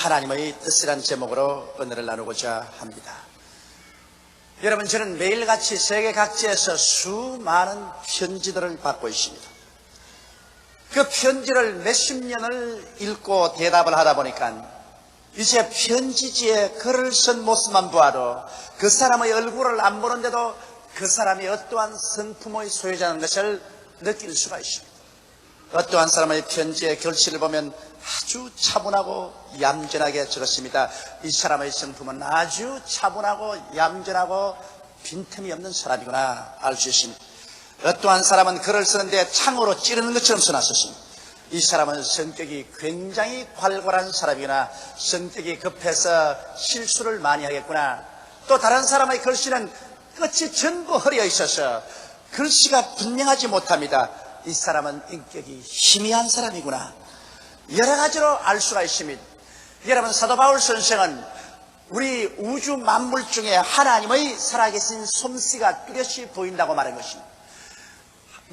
하나님의 뜻이란 제목으로 은혜를 나누고자 합니다. 여러분, 저는 매일같이 세계 각지에서 수많은 편지들을 받고 있습니다. 그 편지를 몇십 년을 읽고 대답을 하다 보니까 이제 편지지에 글을 쓴 모습만 보아도 그 사람의 얼굴을 안 보는데도 그 사람이 어떠한 성품의 소유자라는 것을 느낄 수가 있습니다. 어떠한 사람의 편지의 결실을 보면 아주 차분하고 얌전하게 적었습니다. 이 사람의 성품은 아주 차분하고 얌전하고 빈틈이 없는 사람이구나 알 수 있습니다. 어떠한 사람은 글을 쓰는데 창으로 찌르는 것처럼 써놨었습니다. 이 사람은 성격이 굉장히 활발한 사람이구나, 성격이 급해서 실수를 많이 하겠구나. 또 다른 사람의 글씨는 끝이 전부 흐려 있어서 글씨가 분명하지 못합니다. 이 사람은 인격이 희미한 사람이구나, 여러 가지로 알 수가 있습니다. 여러분, 사도 바울 선생은 우리 우주 만물 중에 하나님의 살아계신 솜씨가 뚜렷이 보인다고 말한 것입니다.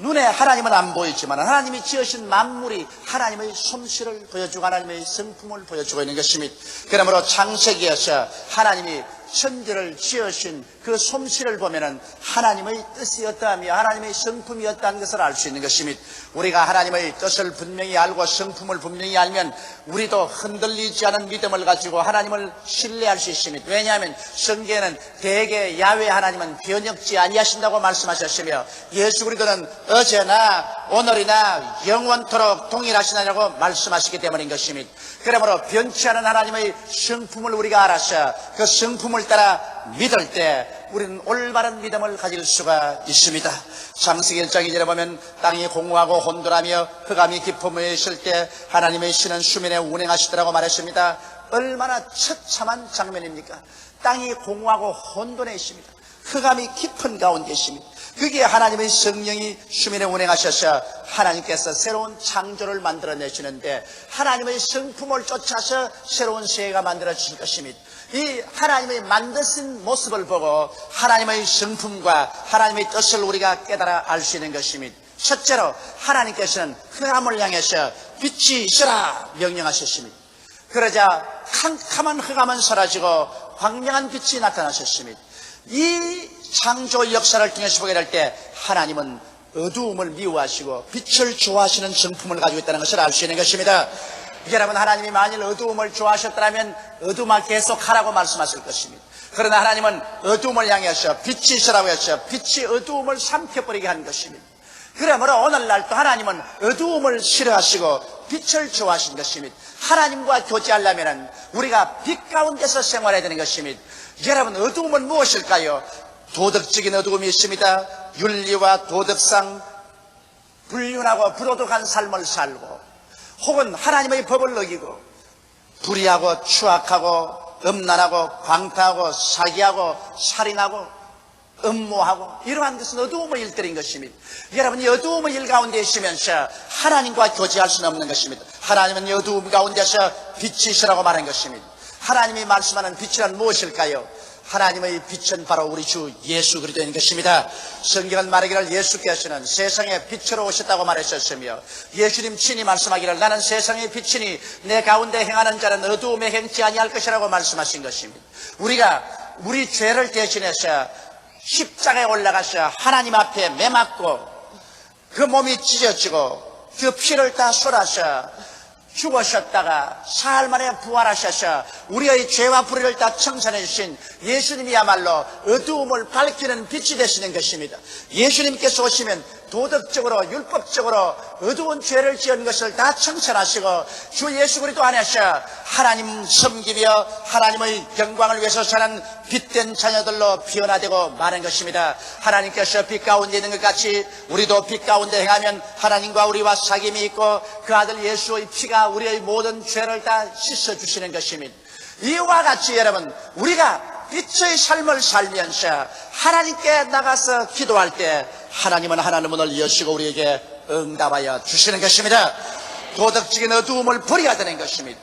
눈에 하나님은 안 보이지만 하나님이 지으신 만물이 하나님의 솜씨를 보여주고 하나님의 성품을 보여주고 있는 것입니다. 그러므로 창세기에서 하나님이 천지를 지으신 그 솜씨를 보면은 하나님의 뜻이 어떠하며 하나님의 성품이 어떠한 것을 알 수 있는 것입니다. 우리가 하나님의 뜻을 분명히 알고 성품을 분명히 알면 우리도 흔들리지 않은 믿음을 가지고 하나님을 신뢰할 수 있습니다. 왜냐하면 성경에는 대개 야훼 하나님은 변혁지 아니하신다고 말씀하셨으며 예수 그리스도는 어제나 오늘이나 영원토록 동일하시느냐고 말씀하시기 때문인 것입니다. 그러므로 변치 않은 하나님의 성품을 우리가 알아서 그 성품을 따라 믿을 때 우리는 올바른 믿음을 가질 수가 있습니다. 창세기 1장 2절에 보면 땅이 공허하고 혼돈하며 흑암이 깊음에 있을 때 하나님의 신은 수면에 운행하시더라고 말했습니다. 얼마나 처참한 장면입니까? 땅이 공허하고 혼돈해 있습니다. 흑암이 깊은 가운데 있습니다. 거기에 하나님의 성령이 수면에 운행하셔서 하나님께서 새로운 창조를 만들어내시는데 하나님의 성품을 쫓아서 새로운 세계가 만들어질 것입니다. 이 하나님의 만드신 모습을 보고 하나님의 성품과 하나님의 뜻을 우리가 깨달아 알 수 있는 것입니다. 첫째로 하나님께서는 흑암을 향해서 빛이 있으라 명령하셨습니다. 그러자 캄캄한 흑암은 사라지고 광명한 빛이 나타나셨습니다. 이 창조 역사를 통해서 보게 될 때 하나님은 어두움을 미워하시고 빛을 좋아하시는 성품을 가지고 있다는 것을 알 수 있는 것입니다. 여러분, 하나님이 만일 어두움을 좋아하셨다면 어두움을 계속하라고 말씀하실 것입니다. 그러나 하나님은 어두움을 향해서 빛이 있으라고 해서 빛이 어두움을 삼켜버리게 한 것입니다. 그러므로 오늘날 또 하나님은 어두움을 싫어하시고 빛을 좋아하신 것입니다. 하나님과 교제하려면 우리가 빛 가운데서 생활해야 되는 것입니다. 여러분, 어두움은 무엇일까요? 도덕적인 어두움이 있습니다. 윤리와 도덕상 불륜하고 부도덕한 삶을 살고 혹은 하나님의 법을 어기고 불의하고 추악하고 음란하고 광탈하고 사기하고 살인하고 음모하고 이러한 것은 어두움의 일들인 것입니다. 여러분, 이 어두움의 일 가운데 있으면서 하나님과 교제할 수는 없는 것입니다. 하나님은 이 어두움 가운데서 빛이 있으라고 말한 것입니다. 하나님이 말씀하는 빛이란 무엇일까요? 하나님의 빛은 바로 우리 주 예수 그리스도인 것입니다. 성경은 말하기를 예수께서는 세상의 빛으로 오셨다고 말하셨으며 예수님 친히 말씀하기를 나는 세상의 빛이니 내 가운데 행하는 자는 어두움에 행치 아니할 것이라고 말씀하신 것입니다. 우리가 우리 죄를 대신해서 십자가에 올라가서 하나님 앞에 매맞고 그 몸이 찢어지고 그 피를 다 쏟아서 죽으셨다가 사흘 만에 부활하셔서 우리의 죄와 불의를 다 청산해 주신 예수님이야말로 어두움을 밝히는 빛이 되시는 것입니다. 예수님께서 오시면 도덕적으로 율법적으로 어두운 죄를 지은 것을 다 청산하시고 주 예수 그리스도 안에서 하나님 섬기며 하나님의 영광을 위해서 사는 빛된 자녀들로 변화되고 마는 것입니다. 하나님께서 빛 가운데 있는 것 같이 우리도 빛 가운데 행하면 하나님과 우리와 사귐이 있고 그 아들 예수의 피가 우리의 모든 죄를 다 씻어주시는 것입니다. 이와 같이 여러분, 우리가 빛의 삶을 살면서 하나님께 나가서 기도할 때 하나님은 하나님의 문을 여시고 우리에게 응답하여 주시는 것입니다. 도덕적인 어두움을 버려야 되는 것입니다.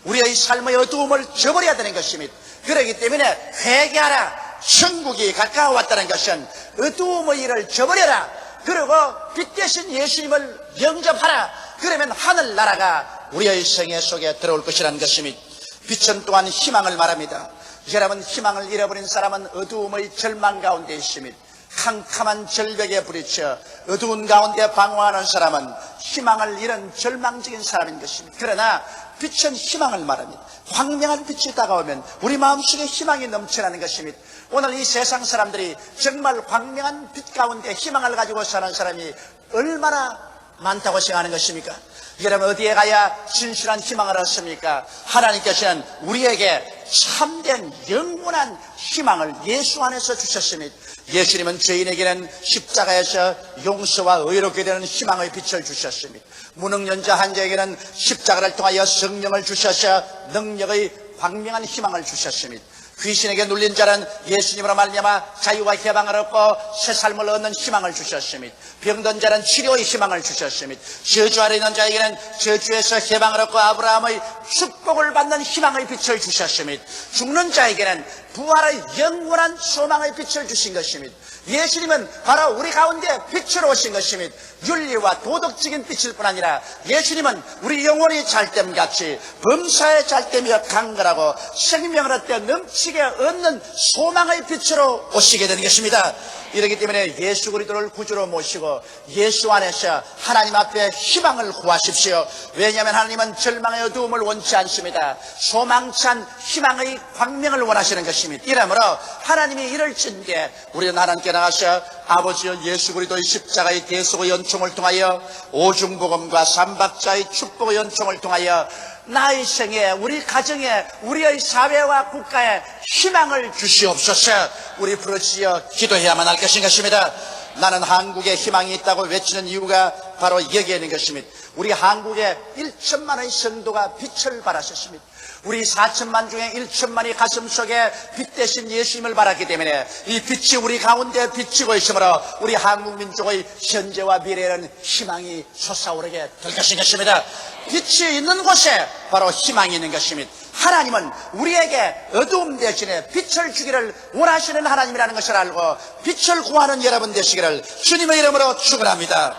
우리의 삶의 어두움을 저버려야 되는 것입니다. 그렇기 때문에 회개하라, 천국이 가까워 왔다는 것은 어두움의 일을 저버려라, 그리고 빛 대신 예수님을 영접하라. 그러면 하늘나라가 우리의 생애 속에 들어올 것이라는 것입니다. 빛은 또한 희망을 말합니다. 여러분, 희망을 잃어버린 사람은 어두움의 절망 가운데 있으며 캄캄한 절벽에 부딪혀 어두운 가운데 방황하는 사람은 희망을 잃은 절망적인 사람인 것입니다. 그러나 빛은 희망을 말합니다. 광명한 빛이 다가오면 우리 마음속에 희망이 넘쳐나는 것입니다. 오늘 이 세상 사람들이 정말 광명한 빛 가운데 희망을 가지고 사는 사람이 얼마나 많다고 생각하는 것입니까? 여러분, 어디에 가야 진실한 희망을 얻습니까? 하나님께서는 우리에게 참된 영원한 희망을 예수 안에서 주셨습니다. 예수님은 죄인에게는 십자가에서 용서와 의롭게 되는 희망의 빛을 주셨습니다. 무능력자 한자에게는 십자가를 통하여 성령을 주셔서 능력의 광명한 희망을 주셨습니다. 귀신에게 눌린 자는 예수님으로 말미암아 자유와 해방을 얻고 새 삶을 얻는 희망을 주셨습니다. 병든 자는 치료의 희망을 주셨습니다. 저주 아래 있는 자에게는 저주에서 해방을 얻고 아브라함의 축복을 받는 희망의 빛을 주셨습니다. 죽는 자에게는 부활의 영원한 소망의 빛을 주신 것입니다. 예수님은 바로 우리 가운데 빛으로 오신 것입니다. 윤리와 도덕적인 빛일 뿐 아니라 예수님은 우리 영혼이 잘됨같이 범사에 잘됨이여 강건하고 생명을 얻되 넘치게 얻는 소망의 빛으로 오시게 되는 것입니다. 이렇기 때문에 예수 그리스도를 구주로 모시고 예수 안에서 하나님 앞에 희망을 구하십시오. 왜냐하면 하나님은 절망의 어두움을 원치 않습니다. 소망찬 희망의 광명을 원하시는 것입니다. 이러므로 하나님이 이를 చిం게 우리는 하나님께 나가서 아버지여 예수 그리스도의 십자가의 대속의 연총을 통하여 오중복음과 삼박자의 축복의 연총을 통하여 나의 생에, 우리 가정에, 우리의 사회와 국가에 희망을 주시옵소서. 우리 부르짖어 기도해야만 할 것입니다. 나는 한국에 희망이 있다고 외치는 이유가 바로 여기에 있는 것입니다. 우리 한국에 1천만의 성도가 빛을 발하셨습니다. 우리 4천만 중에 1천만이 가슴 속에 빛 대신 예수님을 바랐기 때문에 이 빛이 우리 가운데 비치고 있으므로 우리 한국 민족의 현재와 미래에는 희망이 솟아오르게 될 것입니다. 빛이 있는 곳에 바로 희망이 있는 것입니다. 하나님은 우리에게 어두움 대신에 빛을 주기를 원하시는 하나님이라는 것을 알고 빛을 구하는 여러분 되시기를 주님의 이름으로 축원합니다.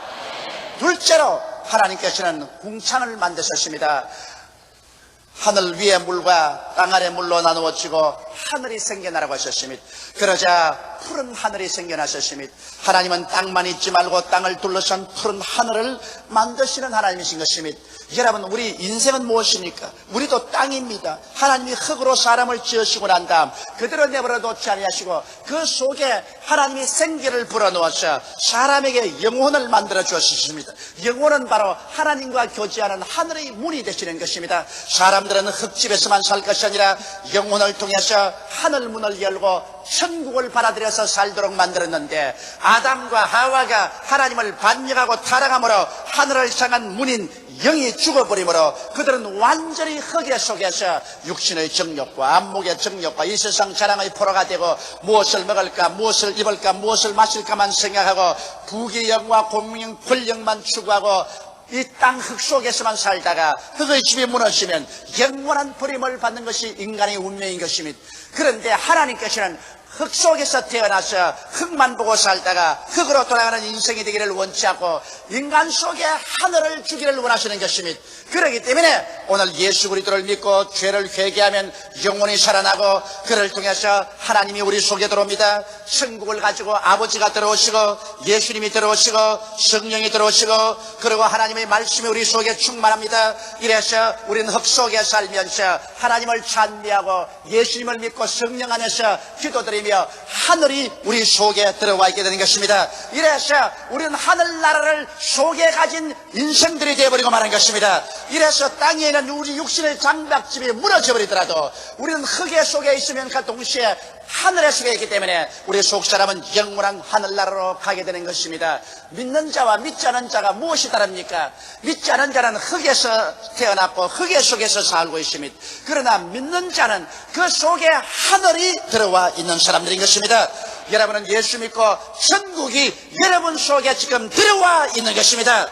둘째로 하나님께서는 궁창을 만드셨습니다. 하늘 위의 물과 땅 아래 물로 나누어지고 하늘이 생겨나라고 하셨습니다. 그러자 푸른 하늘이 생겨나셨습니다. 하나님은 땅만 있지 말고 땅을 둘러싼 푸른 하늘을 만드시는 하나님이신 것입니다. 여러분, 우리 인생은 무엇입니까? 우리도 땅입니다. 하나님이 흙으로 사람을 지으시고 난 다음 그대로 내버려 놓지 아니하시고 그 속에 하나님이 생기를 불어넣어서 사람에게 영혼을 만들어 주셨습니다. 영혼은 바로 하나님과 교제하는 하늘의 문이 되시는 것입니다. 사람들은 흙집에서만 살 것이 아니라 영혼을 통해서 하늘 문을 열고 천국을 받아들여서 살도록 만들었는데 아담과 하와가 하나님을 반역하고 타락함으로 하늘을 향한 문인 영이 죽어버리므로 그들은 완전히 흙의 속에서 육신의 정욕과 안목의 정욕과 이 세상 자랑의 포로가 되고 무엇을 먹을까, 무엇을 입을까, 무엇을 마실까만 생각하고 부귀영화 공명 권력만 추구하고 이 땅 흙 속에서만 살다가 흙의 집이 무너지면 영원한 버림을 받는 것이 인간의 운명인 것입니다. 그런데 하나님께서는 흙 속에서 태어나서 흙만 보고 살다가 흙으로 돌아가는 인생이 되기를 원치 않고 인간 속에 하늘을 주기를 원하시는 것입니다. 그렇기 때문에 오늘 예수 그리스도를 믿고 죄를 회개하면 영혼이 살아나고 그를 통해서 하나님이 우리 속에 들어옵니다. 천국을 가지고 아버지가 들어오시고 예수님이 들어오시고 성령이 들어오시고 그리고 하나님의 말씀이 우리 속에 충만합니다. 이래서 우리는 흙 속에 살면서 하나님을 찬미하고 예수님을 믿고 성령 안에서 기도드리며 하늘이 우리 속에 들어와 있게 되는 것입니다. 이래서 우리는 하늘나라를 속에 가진 인생들이 되어버리고 마는 것입니다. 이래서 땅에 있는 우리 육신의 장박집이 무너져 버리더라도 우리는 흙의 속에 있으면 그 동시에 하늘의 속에 있기 때문에 우리 속사람은 영원한 하늘나라로 가게 되는 것입니다. 믿는 자와 믿지 않은 자가 무엇이 다릅니까? 믿지 않은 자는 흙에서 태어났고 흙의 속에서 살고 있습니다. 그러나 믿는 자는 그 속에 하늘이 들어와 있는 사람들인 것입니다. 여러분은 예수 믿고 천국이 여러분 속에 지금 들어와 있는 것입니다.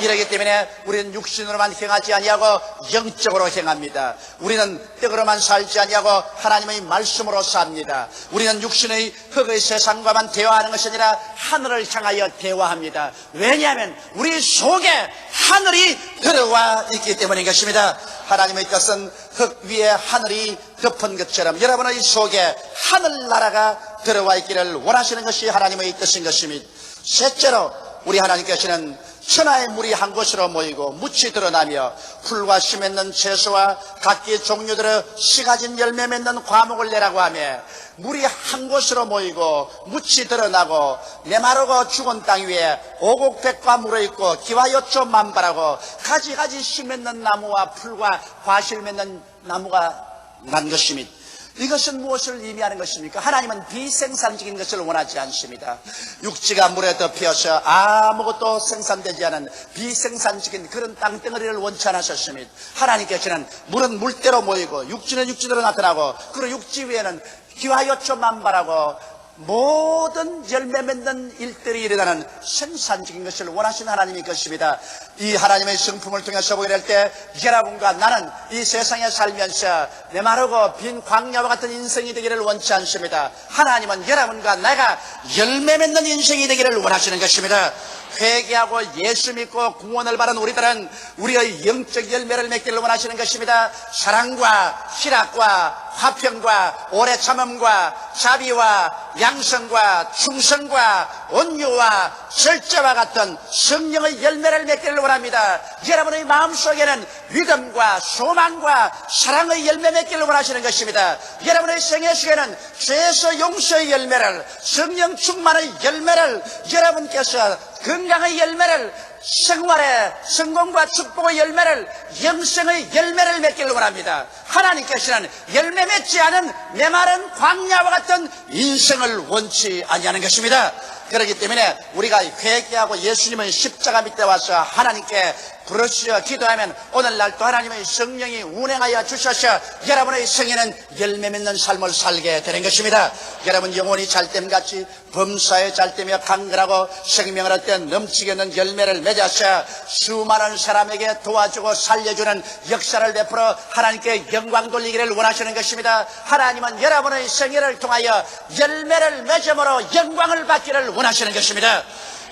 이러기 때문에 우리는 육신으로만 행하지 아니하고 영적으로 행합니다. 우리는 떡으로만 살지 아니하고 하나님의 말씀으로 삽니다. 우리는 육신의 흙의 세상과만 대화하는 것이 아니라 하늘을 향하여 대화합니다. 왜냐하면 우리 속에 하늘이 들어와 있기 때문인 것입니다. 하나님의 뜻은 흙 위에 하늘이 덮은 것처럼 여러분의 속에 하늘나라가 들어와 있기를 원하시는 것이 하나님의 뜻인 것입니다. 셋째로 우리 하나님께서는 천하의 물이 한 곳으로 모이고 묻이 드러나며 풀과 씨 맺는 채소와 각기 종류대로 씨 가진 열매 맺는 과목을 내라고 하며 물이 한 곳으로 모이고 묻이 드러나고 메마르고 죽은 땅 위에 오곡백과 물어있고 기와요초 만발하고 가지가지 씨 맺는 나무와 풀과 과실 맺는 나무가 난 것입니다. 이것은 무엇을 의미하는 것입니까? 하나님은 비생산적인 것을 원하지 않습니다. 육지가 물에 덮여서 아무것도 생산되지 않은 비생산적인 그런 땅덩어리를 원치 않으셨습니다. 하나님께서는 물은 물대로 모이고 육지는 육지대로 나타나고 그리고 육지 위에는 기와요초 만발하고 모든 열매 맺는 일들이 일어나는 생산적인 것을 원하시는 하나님의 것입니다. 이 하나님의 성품을 통해서 보게 될 때 여러분과 나는 이 세상에 살면서 메마르고 빈 광야와 같은 인생이 되기를 원치 않습니다. 하나님은 여러분과 내가 열매 맺는 인생이 되기를 원하시는 것입니다. 회개하고 예수 믿고 구원을 받은 우리들은 우리의 영적 열매를 맺기를 원하시는 것입니다. 사랑과 희락과 화평과 오래 참음과 자비와 양성과 충성과 온유와 절제와 같은 성령의 열매를 맺기를 원합니다. 여러분의 마음속에는 믿음과 소망과 사랑의 열매 맺기를 원하시는 것입니다. 여러분의 생애 속에는 죄에서 용서의 열매를, 성령 충만의 열매를, 여러분께서 건강의 열매를, 생활의 성공과 축복의 열매를, 영생의 열매를 맺기를 원합니다. 하나님께서는 열매 맺지 않은 메마른 광야와 같은 인생을 원치 아니하는 것입니다. 그렇기 때문에 우리가 회개하고 예수님의 십자가 밑에 와서 하나님께 부르짖어 기도하면 오늘날 또 하나님의 성령이 운행하여 주셔서 여러분의 생에는 열매 맺는 삶을 살게 되는 것입니다. 여러분 영혼이 잘됨같이 범사에 잘되며 강건하고 생명을 얻던 넘치게 있는 열매를 맺어서 수많은 사람에게 도와주고 살려주는 역사를 베풀어 하나님께 영광 돌리기를 원하시는 것입니다. 하나님은 여러분의 생애를 통하여 열매를 맺음으로 영광을 받기를 원하시는 것입니다.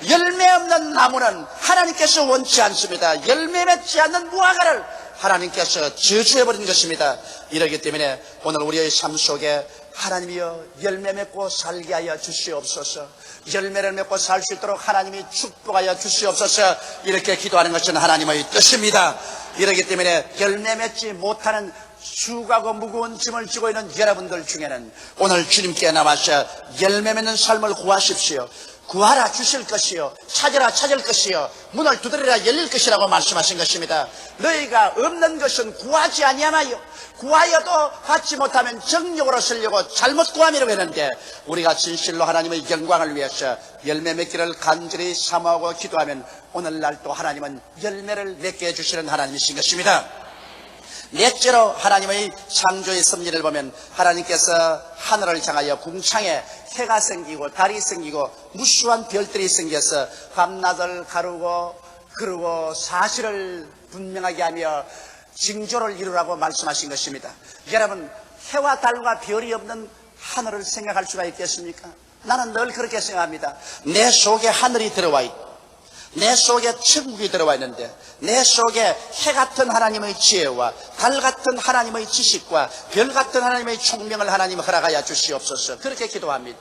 열매 없는 나무는 하나님께서 원치 않습니다. 열매 맺지 않는 무화과를 하나님께서 저주해버린 것입니다. 이러기 때문에 오늘 우리의 삶 속에 하나님이여 열매 맺고 살게 하여 주시옵소서. 열매를 맺고 살 수 있도록 하나님이 축복하여 주시옵소서. 이렇게 기도하는 것은 하나님의 뜻입니다. 이러기 때문에 열매 맺지 못하는 수고하고 무거운 짐을 지고 있는 여러분들 중에는 오늘 주님께 나와서 열매 맺는 삶을 구하십시오. 구하라 주실 것이요 찾으라 찾을 것이요 문을 두드리라 열릴 것이라고 말씀하신 것입니다. 너희가 없는 것은 구하지 아니하나요? 구하여도 받지 못하면 정욕으로 쓰려고 잘못 구함이라고 했는데 우리가 진실로 하나님의 영광을 위해서 열매 맺기를 간절히 사모하고 기도하면 오늘날 또 하나님은 열매를 맺게 해주시는 하나님이신 것입니다. 넷째로 하나님의 창조의 섭리를 보면 하나님께서 하늘을 향하여 궁창에 해가 생기고 달이 생기고 무수한 별들이 생겨서 밤낮을 가르고 그러고 사실을 분명하게 하며 징조를 이루라고 말씀하신 것입니다. 여러분 해와 달과 별이 없는 하늘을 생각할 수가 있겠습니까? 나는 늘 그렇게 생각합니다. 내 속에 하늘이 들어와 있고 내 속에 천국이 들어와 있는데 내 속에 해 같은 하나님의 지혜와 달 같은 하나님의 지식과 별 같은 하나님의 총명을 하나님 허락하여 주시옵소서. 그렇게 기도합니다.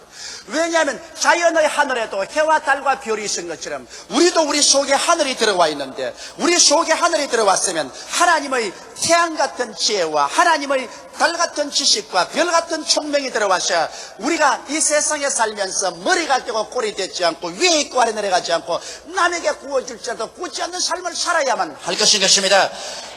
왜냐하면 자연의 하늘에도 해와 달과 별이 있은 것처럼 우리도 우리 속에 하늘이 들어와 있는데 우리 속에 하늘이 들어왔으면 하나님의 태양 같은 지혜와 하나님의 달 같은 지식과 별 같은 총명이 들어와서 우리가 이 세상에 살면서 머리가 되고 꼴이 되지 않고 위에 있고 아래 내려가지 않고 남에게 구워줄지라도 구지 않는 삶을 살아야만 할 것입니다.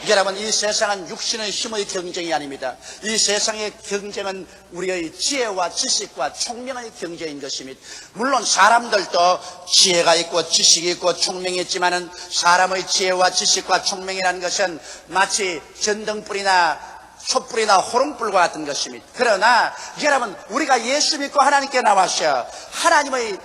여러분 이 세상은 육신의 힘의 경쟁이 아닙니다. 이 세상의 경쟁은 우리의 지혜와 지식과 총명의 경쟁인 것입니다. 물론 사람들도 지혜가 있고 지식이 있고 총명이 있지만은 사람의 지혜와 지식과 총명이라는 것은 마치 전등불이나 촛불이나 호롱불과 같은 것입니다. 그러나 여러분 우리가 예수 믿고 하나님께 나와서 하나님의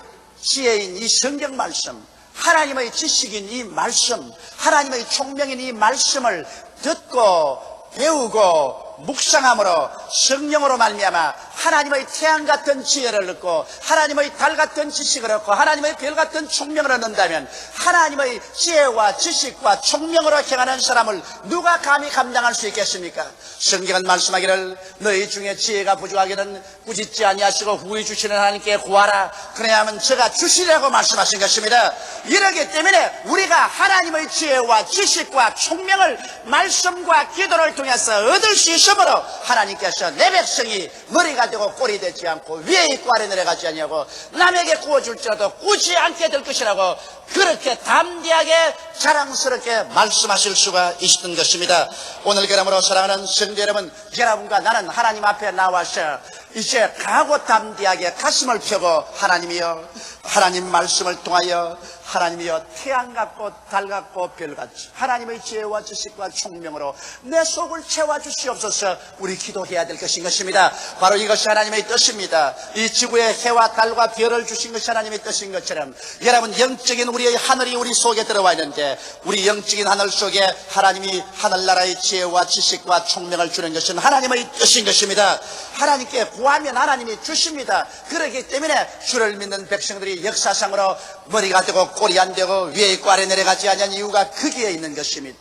지혜인 이 성경 말씀 하나님의 지식인 이 말씀, 하나님의 총명인 이 말씀을 듣고 배우고 묵상함으로 성령으로 말미암아 하나님의 태양 같은 지혜를 얻고 하나님의 달 같은 지식을 얻고 하나님의 별 같은 총명을 얻는다면 하나님의 지혜와 지식과 총명으로 행하는 사람을 누가 감히 감당할 수 있겠습니까? 성경은 말씀하기를 너희 중에 지혜가 부족하기는 꾸짖지 아니하시고 후히 주시는 하나님께 구하라 그래야만 저가 주시리라고 말씀하신 것입니다. 이러기 때문에 우리가 하나님의 지혜와 지식과 총명을 말씀과 기도를 통해서 얻을 수 있으므로 하나님께서 내 백성이 머리가 되고 꼴이 되지 않고 위에 있고 아래 내려가지 아니하고 남에게 구워줄지라도 꾸지 않게 될 것이라고 그렇게 담대하게 자랑스럽게 말씀하실 수가 있었던 것입니다. 오늘 그러므로 사랑하는 성도 여러분, 여러분과 나는 하나님 앞에 나와서 이제 강하고 담대하게 가슴을 펴고 하나님이여 하나님 말씀을 통하여 하나님이여 태양 같고 달 같고 별 같이 하나님의 지혜와 지식과 총명으로 내 속을 채워주시옵소서 우리 기도해야 될 것인 것입니다. 바로 이것이 하나님의 뜻입니다. 이 지구에 해와 달과 별을 주신 것이 하나님의 뜻인 것처럼 여러분 영적인 우리의 하늘이 우리 속에 들어와 있는데 우리 영적인 하늘 속에 하나님이 하늘나라의 지혜와 지식과 총명을 주는 것은 하나님의 뜻인 것입니다. 하나님께 구하면 하나님이 주십니다. 그렇기 때문에 주를 믿는 백성들이 역사상으로 머리가 되고 꼴이 안 되고 위에 있고 아래 내려가지 않는 이유가 거기에 있는 것입니다.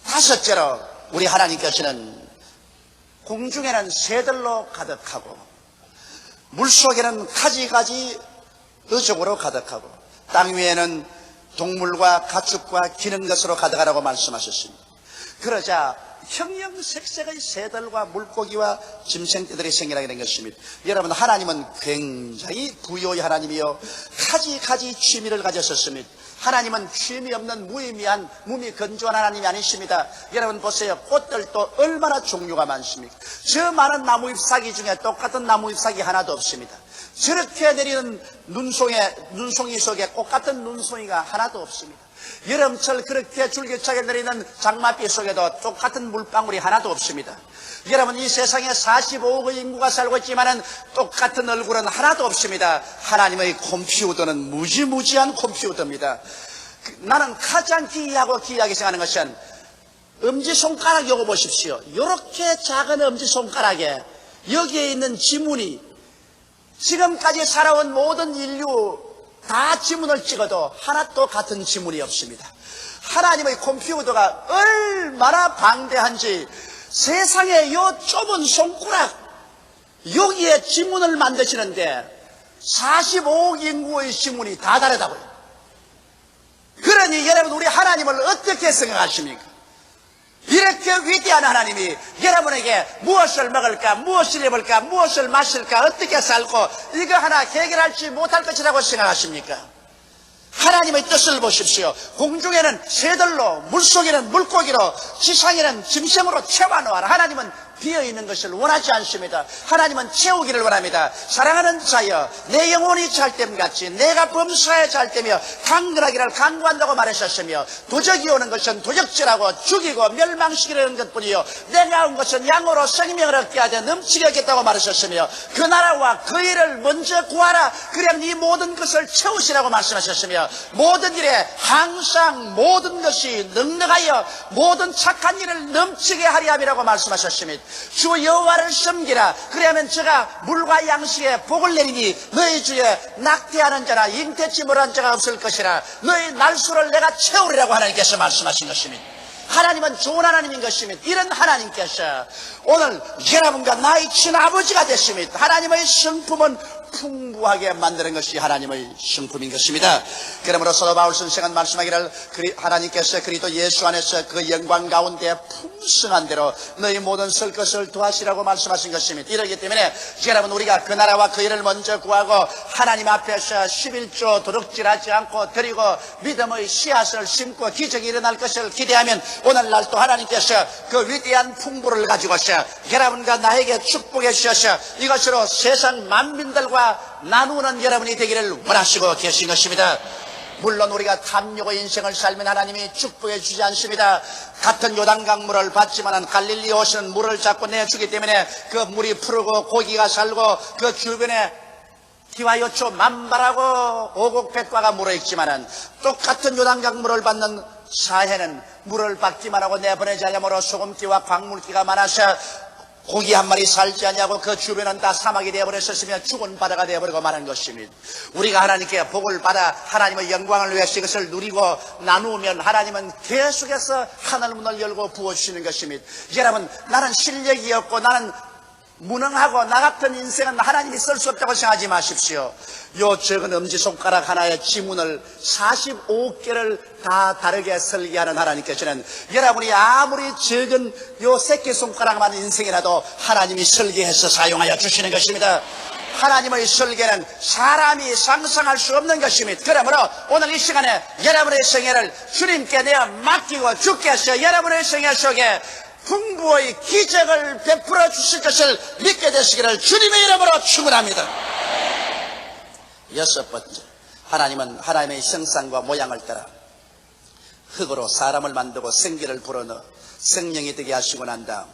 다섯째로 우리 하나님께서는 공중에는 새들로 가득하고 물속에는 가지가지 어종으로 가득하고 땅 위에는 동물과 가축과 기는 것으로 가득하라고 말씀하셨습니다. 그러자 형형색색의 새들과 물고기와 짐승떼들이 생겨나게 된 것입니다. 여러분 하나님은 굉장히 부유의 하나님이요 가지가지 취미를 가졌었습니다. 하나님은 취미 없는 무의미한 몸이 건조한 하나님이 아니십니다. 여러분 보세요. 꽃들도 얼마나 종류가 많습니까? 저 많은 나무 잎사귀 중에 똑같은 나무 잎사귀 하나도 없습니다. 저렇게 내리는 눈송이 속에 꽃같은 눈송이가 하나도 없습니다. 여름철 그렇게 줄기차게 내리는 장맛비 속에도 똑같은 물방울이 하나도 없습니다. 여러분 이 세상에 45억의 인구가 살고 있지만 똑같은 얼굴은 하나도 없습니다. 하나님의 컴퓨터는 무지무지한 컴퓨터입니다. 나는 가장 기이하고 기이하게 생각하는 것은 엄지손가락 요거 보십시오. 이렇게 작은 엄지손가락에 여기에 있는 지문이 지금까지 살아온 모든 인류 다 지문을 찍어도 하나도 같은 지문이 없습니다. 하나님의 컴퓨터가 얼마나 방대한지 세상에 요 좁은 손가락 여기에 지문을 만드시는데 45억 인구의 지문이 다 다르다고요. 그러니 여러분 우리 하나님을 어떻게 생각하십니까? 이렇게 위대한 하나님이 여러분에게 무엇을 먹을까, 무엇을 입을까, 무엇을 마실까, 어떻게 살고 이거 하나 해결할지 못할 것이라고 생각하십니까? 하나님의 뜻을 보십시오. 공중에는 새들로, 물속에는 물고기로, 지상에는 짐승으로 채워놓아라. 하나님은 비어있는 것을 원하지 않습니다. 하나님은 채우기를 원합니다. 사랑하는 자여 내 영혼이 잘됨같이 내가 범사에 잘되며 강건하기를 강구한다고 말하셨으며 도적이 오는 것은 도적질하고 죽이고 멸망시키려는 것뿐이요 내가 온 것은 양으로 생명을 얻게 하되 넘치게 하겠다고 말하셨으며 그 나라와 그 일을 먼저 구하라. 그러면 이 모든 것을 채우시라고 말씀하셨으며 모든 일에 항상 모든 것이 넉넉하여 모든 착한 일을 넘치게 하리 함이라고 말씀하셨습니다. 주 여호와를 섬기라. 그러면 제가 물과 양식에 복을 내리니 너희 주에 낙태하는 자나 잉태치 못한 자가 없을 것이라. 너희 날수를 내가 채우리라고 하나님께서 말씀하신 것입니다. 하나님은 좋은 하나님인 것입니다. 이런 하나님께서 오늘 여러분과 나의 친아버지가 됐습니다. 하나님의 성품은 풍부하게 만드는 것이 하나님의 성품인 것입니다. 그러므로 사도 바울 선생은 말씀하기를 하나님께서 그리스도 예수 안에서 그 영광 가운데 풍성한 대로 너희 모든 쓸 것을 도하시라고 말씀하신 것입니다. 이러기 때문에 여러분 우리가 그 나라와 그 일을 먼저 구하고 하나님 앞에서 11조 도둑질하지 않고 드리고 믿음의 씨앗을 심고 기적이 일어날 것을 기대하면 오늘날 또 하나님께서 그 위대한 풍부를 가지고서 여러분과 나에게 축복해 주셔서 이것으로 세상 만민들과 나누는 여러분이 되기를 원하시고 계신 것입니다. 물론 우리가 탐욕의 인생을 살면 하나님이 축복해 주지 않습니다. 같은 요단강물을 받지만 갈릴리 오시는 물을 자꾸 내주기 때문에 그 물이 푸르고 고기가 살고 그 주변에 기와 요초 만발하고 오곡백과가 물어있지만은 똑같은 요단강 물을 받는 사해는 물을 받기만 하고 내보내지 않으므로 소금기와 광물기가 많아서 고기 한 마리 살지 않냐고 그 주변은 다 사막이 되어버렸었으며 죽은 바다가 되어버리고 마는 것입니다. 우리가 하나님께 복을 받아 하나님의 영광을 위해서 이것을 누리고 나누면 하나님은 계속해서 하늘 문을 열고 부어주시는 것입니다. 여러분, 나는 실력이 없고 나는 무능하고 나 같은 인생은 하나님이 쓸 수 없다고 생각하지 마십시오. 요 적은 엄지손가락 하나의 지문을 45개를 다 다르게 설계하는 하나님께서는 여러분이 아무리 적은 요 새끼손가락만 인생이라도 하나님이 설계해서 사용하여 주시는 것입니다. 하나님의 설계는 사람이 상상할 수 없는 것입니다. 그러므로 오늘 이 시간에 여러분의 생애를 주님께 내어 맡기고 주께서 여러분의 생애 속에 풍부의 기적을 베풀어 주실 것을 믿게 되시기를 주님의 이름으로 축원합니다. 여섯 번째, 하나님은 하나님의 형상과 모양을 따라 흙으로 사람을 만들고 생기를 불어넣어 생명이 되게 하시고 난 다음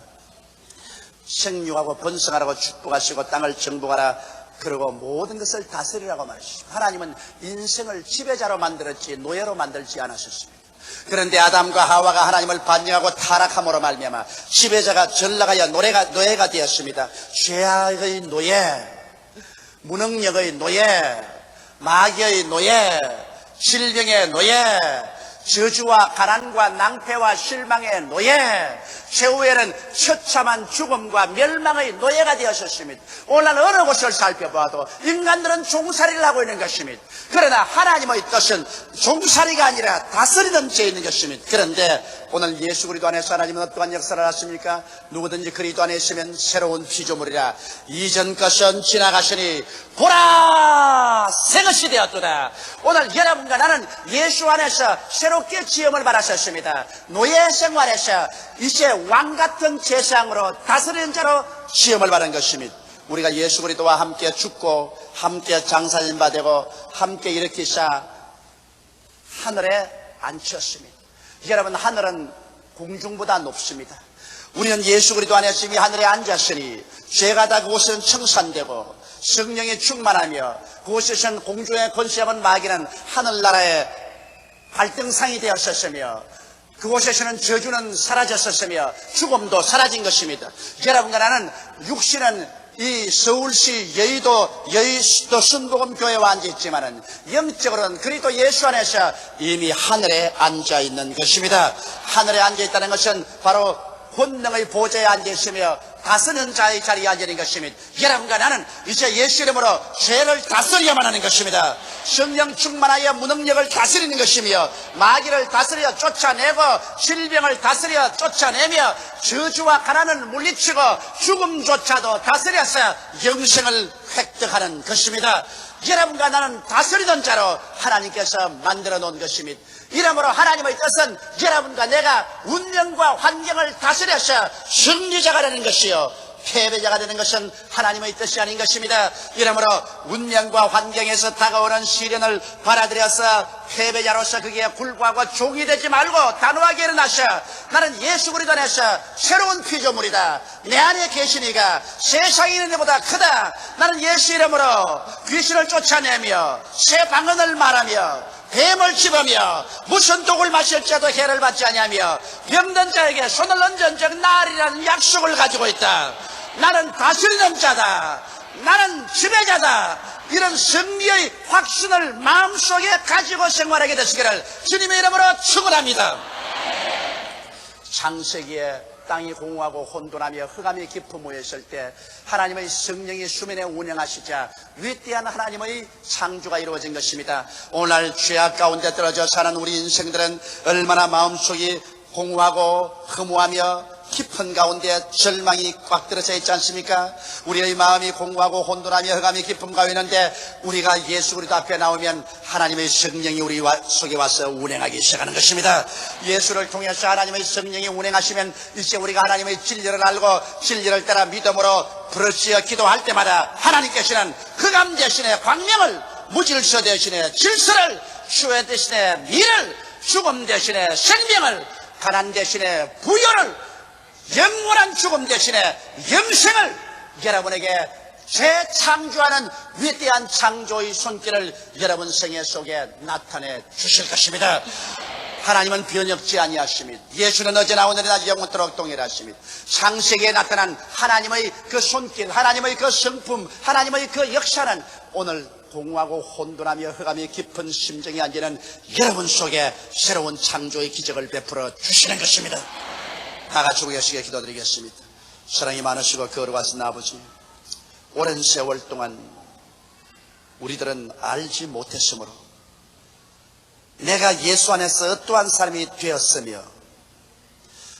생육하고 번성하라고 축복하시고 땅을 정복하라 그리고 모든 것을 다스리라고 말하셨습니다. 하나님은 인생을 지배자로 만들었지 노예로 만들지 않으셨습니다. 그런데 아담과 하와가 하나님을 반역하고 타락함으로 말미암아 지배자가 전락하여 노예가 되었습니다. 죄악의 노예, 무능력의 노예, 마귀의 노예, 질병의 노예, 저주와 가난과 낭패와 실망의 노예, 최후에는 처참한 죽음과 멸망의 노예가 되었습니다. 오늘 어느 곳을 살펴봐도 인간들은 종살이를 하고 있는 것입니다. 그러나 하나님의 뜻은 종살이가 아니라 다스리는 죄에 있는 것입니다. 그런데 오늘 예수 그리스도 안에서 하나님은 어떠한 역사를 하십니까? 누구든지 그리스도 안에 있으면 새로운 피조물이라. 이전 것은 지나가시니 보라 새것이 되었도다. 오늘 여러분과 나는 예수 안에서 새롭게 지음을 받았었습니다. 노예 생활에서 이제 왕같은 제사장으로 다스리는 자로 지음을 받은 것입니다. 우리가 예수 그리스도와 함께 죽고 함께 장사진 바 되고 함께 일으키사 하늘에 앉혔습니다. 여러분, 하늘은 공중보다 높습니다. 우리는 예수 그리스도 안에서 이미 하늘에 앉았으니 죄가 다 그곳은 청산되고 성령이 충만하며 그곳에서는 공중의 권세하는 마귀는 하늘나라의 발등상이 되었었으며 그곳에서는 저주는 사라졌었으며 죽음도 사라진 것입니다. 여러분과 나는 육신은 이 서울시 여의도 순복음교회와 앉아있지만은 영적으로는 그리스도 예수 안에서 이미 하늘에 앉아있는 것입니다. 하늘에 앉아있다는 것은 바로 권능의 보좌에 앉아있으며 다스리는 자의 자리에 앉아있는 것입니다. 여러분과 나는 이제 예수 이름으로 죄를 다스려야만 하는 것입니다. 성령 충만하여 무능력을 다스리는 것이며 마귀를 다스려 쫓아내고 질병을 다스려 쫓아내며 저주와 가난을 물리치고 죽음조차도 다스려서 영생을 획득하는 것입니다. 여러분과 나는 다스리던 자로 하나님께서 만들어 놓은 것입니다. 이러므로 하나님의 뜻은 여러분과 내가 운명과 환경을 다스려서 승리자가 되는 것이요 패배자가 되는 것은 하나님의 뜻이 아닌 것입니다. 이러므로 운명과 환경에서 다가오는 시련을 받아들여서 패배자로서 거기에 굴복하고 종이 되지 말고 단호하게 일어나셔. 나는 예수 그리스도 안에서 새로운 피조물이다. 내 안에 계시니가 세상에 있는 것보다 크다. 나는 예수 이름으로 귀신을 쫓아내며 새 방언을 말하며 뱀을 집으며 무슨 독을 마실지라도 해를 받지 아니하며 병든 자에게 손을 얹은 적 나으리라는 약속을 가지고 있다. 나는 다스리는 자다. 나는 지배자다. 이런 승리의 확신을 마음속에 가지고 생활하게 되시기를 주님의 이름으로 축원합니다. 창세기에 땅이 공허하고 혼돈하며 흑암이 깊어 있을 때 하나님의 성령이 수면에 운행하시자 위대한 하나님의 창조가 이루어진 것입니다. 오늘 죄악 가운데 떨어져 사는 우리 인생들은 얼마나 마음속이 공허하고 허무하며 깊은 가운데 절망이 꽉 들어져 있지 않습니까? 우리의 마음이 공허하고 혼돈하며 흑암이 깊음 가운데 있는데 우리가 예수 그리스도 앞에 나오면 하나님의 성령이 우리 속에 와서 운행하기 시작하는 것입니다. 예수를 통해서 하나님의 성령이 운행하시면 이제 우리가 하나님의 진리를 알고 진리를 따라 믿음으로 부르짖어 기도할 때마다 하나님께서는 흑암 대신에 광명을, 무질서 대신에 질서를, 추회 대신에 미를, 죽음 대신에 생명을, 가난 대신에 부여를, 영원한 죽음 대신에 영생을 여러분에게 재창조하는 위대한 창조의 손길을 여러분 생애 속에 나타내 주실 것입니다. 하나님은 변혁지 아니하십니다. 예수는 어제나 오늘이나 영원토록 동일하십니다. 창세기에 나타난 하나님의 그 손길, 하나님의 그 성품, 하나님의 그 역사는 오늘 공허하고 혼돈하며 흑암이 깊은 심정이 안기는 여러분 속에 새로운 창조의 기적을 베풀어 주시는 것입니다. 다 같이 우리에게 기도드리겠습니다. 사랑이 많으시고 거룩하신 아버지, 오랜 세월 동안 우리들은 알지 못했으므로 내가 예수 안에서 어떠한 사람이 되었으며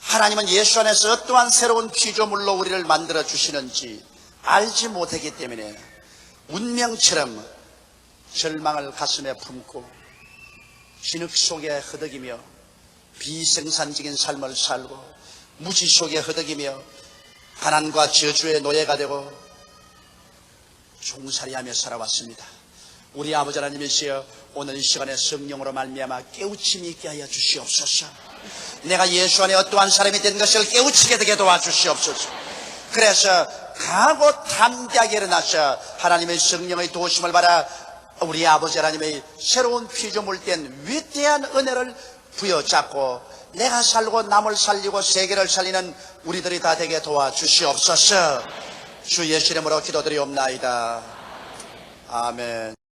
하나님은 예수 안에서 어떠한 새로운 피조물로 우리를 만들어 주시는지 알지 못했기 때문에 운명처럼 절망을 가슴에 품고 진흙 속에 허덕이며 비생산적인 삶을 살고 무지 속에 허덕이며 가난과 저주의 노예가 되고 종살이하며 살아왔습니다. 우리 아버지 하나님이시여, 오늘 이 시간에 성령으로 말미암아 깨우침이 있게 하여 주시옵소서. 내가 예수 안에 어떠한 사람이 된 것을 깨우치게 되게 도와주시옵소서. 그래서 강하고 담대하게 일어나서 하나님의 성령의 도우심을 받아 우리 아버지 하나님의 새로운 피조물 된 위대한 은혜를 부여잡고 내가 살고 남을 살리고 세계를 살리는 우리들이 다 되게 도와주시옵소서. 주 예수 이름으로 기도드리옵나이다. 아멘.